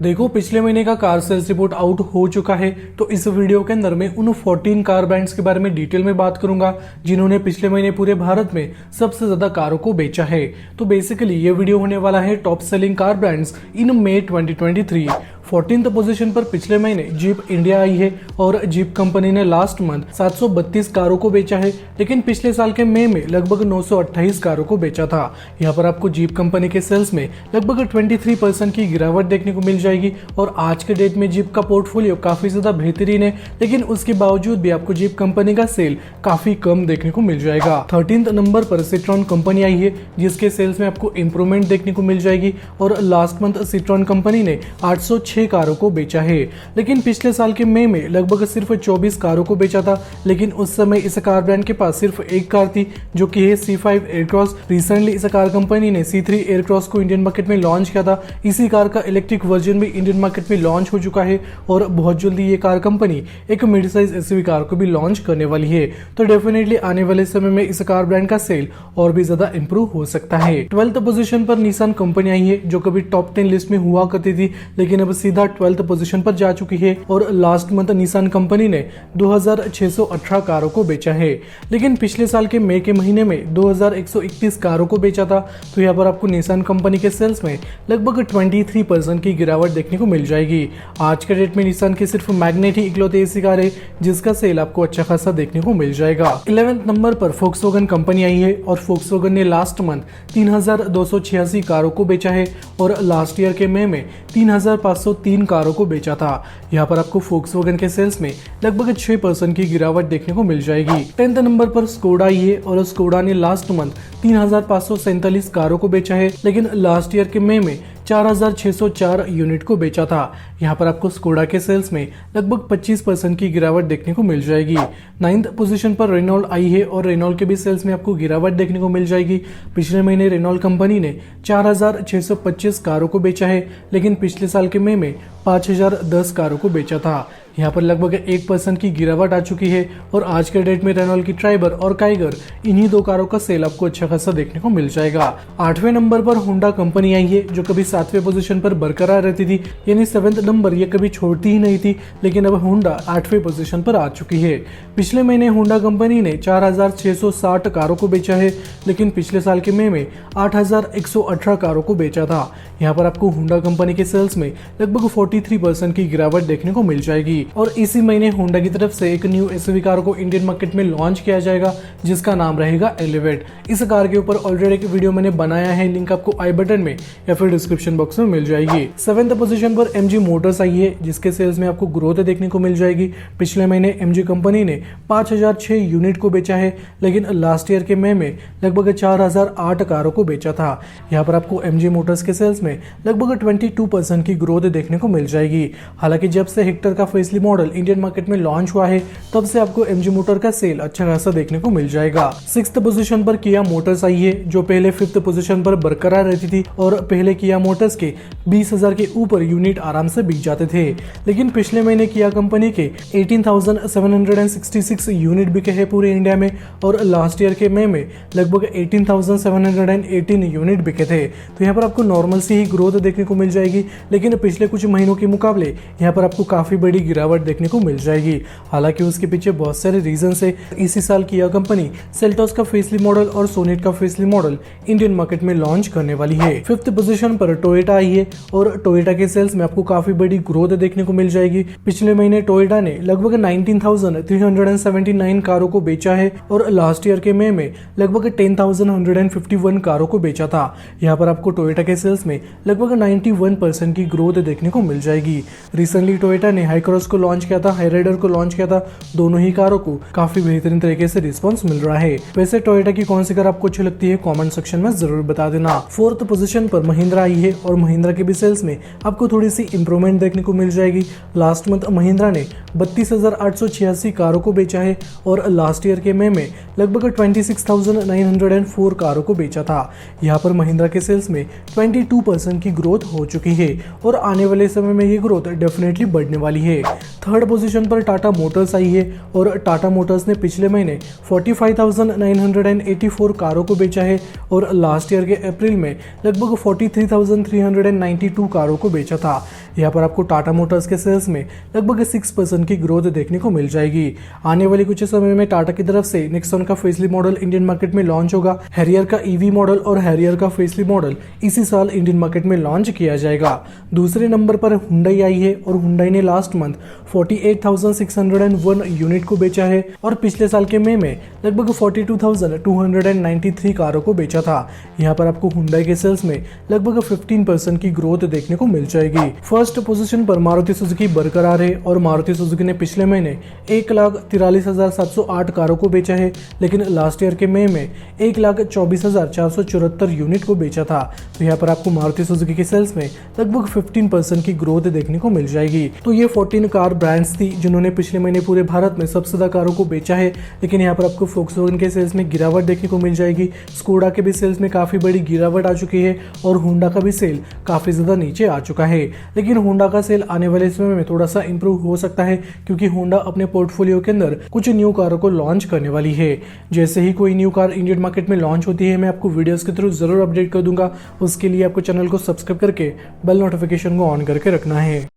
देखो, पिछले महीने का कार सेल्स रिपोर्ट आउट हो चुका है। तो इस वीडियो के अंदर मैं उन 14 कार ब्रांड्स के बारे में डिटेल में बात करूंगा जिन्होंने पिछले महीने पूरे भारत में सबसे ज्यादा कारों को बेचा है। तो बेसिकली ये वीडियो होने वाला है top selling car brands in May 2023। 14th position पर पिछले महीने जीप इंडिया आई है और जीप कंपनी ने लास्ट मंथ 732 कारों को बेचा है, लेकिन पिछले साल के मई में लगभग 928 कारों को बेचा था। यहाँ पर आपको जीप कंपनी के सेल्स में लगभग 23% की गिरावट देखने को मिल जाएगी और आज के डेट में जीप का पोर्टफोलियो काफी ज्यादा बेहतरीन है, लेकिन उसके बावजूद भी आपको जीप कंपनी का सेल काफी कम देखने को मिल जाएगा। 13th नंबर पर सिट्रॉन कंपनी आई है जिसके सेल्स में आपको इंप्रूवमेंट देखने को मिल जाएगी और लास्ट मंथ सिट्रॉन कंपनी ने 806 कारों को बेचा है, लेकिन पिछले साल के मई में लगभग सिर्फ 24 कारों को बेचा था। लेकिन उस समय इस कार ब्रांड के पास सिर्फ एक कार थी जो कि है C5 एयरक्रॉस। रिसेंटली इस कार कंपनी ने C3 एयरक्रॉस को इंडियन मार्केट में लॉन्च किया था। इसी कार का इलेक्ट्रिक वर्जन भी इंडियन मार्केट में लॉन्च हो चुका है और बहुत जल्दी ये कार कंपनी एक मिड साइज SUV कार को भी लॉन्च करने वाली है। तो डेफिनेटली आने वाले समय में इस कार ब्रांड का सेल और भी ज्यादा इंप्रूव हो सकता है। 12th पोजीशन पर निसान कंपनी आई है जो कभी टॉप 10 लिस्ट में हुआ करती थी, लेकिन अब सीधा 12th पोजीशन पर जा चुकी है और लास्ट मंथ निसान कंपनी ने 2618 कारों को बेचा है, लेकिन पिछले साल के मई के महीने में 2131 कारों को बेचा था। तो यहाँ पर आपको निसान कंपनी के सेल्स में लगभग 23% की गिरावट देखने को मिल जाएगी। आज के डेट में निसान की सिर्फ मैग्नेट ही इकलौती ऐसी कार है जिसका सेल आपको अच्छा खासा देखने को मिल जाएगा। 11th नंबर पर फोक्सवैगन कंपनी आई है और फोक्सवैगन ने लास्ट मंथ 3286 कारों को बेचा है और लास्ट ईयर के मई में 3503 कारों को बेचा था। यहाँ पर आपको फोक्सवैगन के सेल्स में लगभग 6% की गिरावट देखने को मिल जाएगी। 10th नंबर पर स्कोडा आई है और स्कोडा ने लास्ट मंथ 3547 कारों को बेचा है, लेकिन लास्ट ईयर के मई में 4604 यूनिट को बेचा था। यहाँ पर आपको स्कोडा के सेल्स में लगभग 25% की गिरावट देखने को मिल जाएगी। 9th पोजीशन पर रेनॉल्ट आई है और रेनॉल्ट के भी सेल्स में आपको गिरावट देखने को मिल जाएगी। पिछले महीने रेनॉल्ट कंपनी ने 4625 कारों को बेचा है, लेकिन पिछले साल के मई में 5010 कारों को बेचा था। यहाँ पर लगभग 1% की गिरावट आ चुकी है और आज के डेट में रेनॉल्ट की ट्राइबर और काइगर इन्हीं दो कारों का सेल आपको अच्छा खासा देखने को मिल जाएगा। 8वें नंबर पर होंडा कंपनी आई है जो कभी 7वें पोजीशन पर बरकरार रहती थी, यानी 7th नंबर ये कभी छोड़ती ही नहीं थी, लेकिन अब होंडा 8वें पोजीशन पर आ चुकी है। पिछले महीने होंडा कंपनी ने 4660 कारों को बेचा है, लेकिन पिछले साल के मई में 8118 कारों को बेचा था। यहाँ पर आपको होंडा कंपनी के सेल्स में लगभग 43% की गिरावट देखने को मिल जाएगी और इसी महीने होंडा की तरफ से एक न्यू SUV कार को इंडियन मार्केट में लॉन्च किया जाएगा जिसका नाम रहेगा एलिवेट। इस कार के ऊपर ऑलरेडी एक वीडियो मैंने बनाया है, लिंक आपको आई बटन में या फिर डिस्क्रिप्शन बॉक्स में मिल जाएगी। 7th पोजीशन पर MG मोटर्स आई है जिसके सेल्स में आपको ग्रोथ देखने को मिल जाएगी। पिछले महीने MG कंपनी ने 5006 यूनिट को बेचा है, लेकिन लास्ट ईयर के मई में लगभग 4008 कारों को बेचा था। यहाँ पर आपको MG मोटर्स के सेल्स में लगभग 22% की ग्रोथ देखने को मिल जाएगी। हालांकि जब से हेक्टर का फेसली मॉडल इंडियन मार्केट में लॉन्च हुआ है तब से आपको MG मोटर का सेल अच्छा खासा देखने को मिल जाएगा। 6th पोजीशन पर किया मोटर्स आई है जो पहले 5th पोजीशन पर बरकरार रहती थी और पहले किया मोटर्स के 20,000 के ऊपर यूनिट आराम से बिक जाते थे, लेकिन पिछले महीने किया कंपनी के 18,766 यूनिट बिके हैं पूरे इंडिया में और लास्ट ईयर के मई में लगभग 18,718 यूनिट बिके थे। तो यहाँ पर आपको नॉर्मल सी ही ग्रोथ देखने को मिल जाएगी, लेकिन पिछले कुछ महीनों के मुकाबले यहाँ पर आपको काफी बड़ी गिरावट देखने को मिल जाएगी। हालांकि उसके पीछे बहुत सारे रीजन है। इसी साल किया कंपनी सेल्टोस का फेसली मॉडल और सोनेट का फेसली मॉडल इंडियन मार्केट में लॉन्च करने वाली है। 5th पोजीशन पर टोयोटा आई है और टोयोटा के सेल्स में आपको काफी बड़ी ग्रोथ देखने को मिल जाएगी। पिछले महीने टोयोटा ने लगभग 19,379 कारों को बेचा है और लास्ट ईयर के मई में लगभग 10,151 कारों को बेचा था। यहाँ पर आपको टोयोटा के सेल्स में लगभग 91% की ग्रोथ देखने को मिल जाएगी। रिसेंटली टोयोटा ने हाई क्रॉस को लॉन्च किया था, हाई राइडर को लॉन्च किया था। दोनों ही कारों को काफी बेहतरीन तरीके से रिस्पांस मिल रहा है। वैसे टोयोटा की कौन सी कार आपको अच्छी लगती है कमेंट सेक्शन में जरूर बता देना। 4th पोजीशन पर महिंद्रा आई है और महिंद्रा के भी सेल्स में आपको थोड़ी सी इंप्रूवमेंट देखने को मिल जाएगी। लास्ट मंथ महिंद्रा ने 32,886 कारों को बेचा है और लास्ट ईयर के मई में लगभग 26,904 कारों को बेचा था। यहाँ पर महिंद्रा के सेल्स में 22% की ग्रोथ हो चुकी है और आने वाले समय में ये ग्रोथ डेफिनेटली बढ़ने वाली है। 3rd पोजीशन पर टाटा मोटर्स आई है और टाटा मोटर्स ने पिछले महीने 45,984 कारों को बेचा है और लास्ट ईयर के अप्रैल में लगभग 43,390 692 कारों को बेचा था। यहाँ पर आपको टाटा मोटर्स के सेल्स में लगभग 6% की ग्रोथ देखने को मिल जाएगी। आने वाले कुछ समय में टाटा की तरफ से नेक्सॉन का फेसलिफ्ट मॉडल इंडियन मार्केट में लॉन्च होगा। हैरियर का ईवी मॉडल और हैरियर का फेसलिफ्ट मॉडल इसी साल इंडियन मार्केट में लॉन्च किया जाएगा। दूसरे नंबर पर हुंडई आई है और हुंडई ने लास्ट मंथ 48,601 यूनिट को बेचा है और पिछले साल के मई में लगभग 42,293 कारों को बेचा था। यहाँ पर आपको हुंडई के सेल्स में लगभग 15% की ग्रोथ देखने को मिल जाएगी। फर्स्ट पोजीशन पर मारुति सुजुकी बरकरार है और मारुति सुजुकी ने पिछले महीने 1,43,708 कारों को बेचा है, लेकिन लास्ट ईयर के मई में 1,24,474 यूनिट को बेचा था। तो यहाँ पर आपको मारुति सुजुकी के सेल्स में लगभग 15% की ग्रोथ देखने को मिल जाएगी। तो ये 14 कार ब्रांड्स थी जिन्होंने पिछले महीने पूरे भारत में सबसे ज्यादा कारों को बेचा है, लेकिन यहाँ पर आपको फोक्सवैगन के सेल्स में गिरावट देखने को मिल जाएगी। स्कोडा के भी सेल्स में काफी बड़ी गिरावट आ चुकी है और होंडा का भी सेल काफी ज्यादा नीचे आ चुका है। लेकिन होंडा का सेल आने वाले समय में थोड़ा सा इंप्रूव हो सकता है, क्योंकि होंडा अपने पोर्टफोलियो के अंदर कुछ न्यू कारों को लॉन्च करने वाली है। जैसे ही कोई न्यू कार इंडियन मार्केट में लॉन्च होती है, मैं आपको वीडियोस के थ्रू जरूर अपडेट कर दूंगा। उसके लिए आपको चैनल को सब्सक्राइब करके बेल नोटिफिकेशन को ऑन करके रखना है।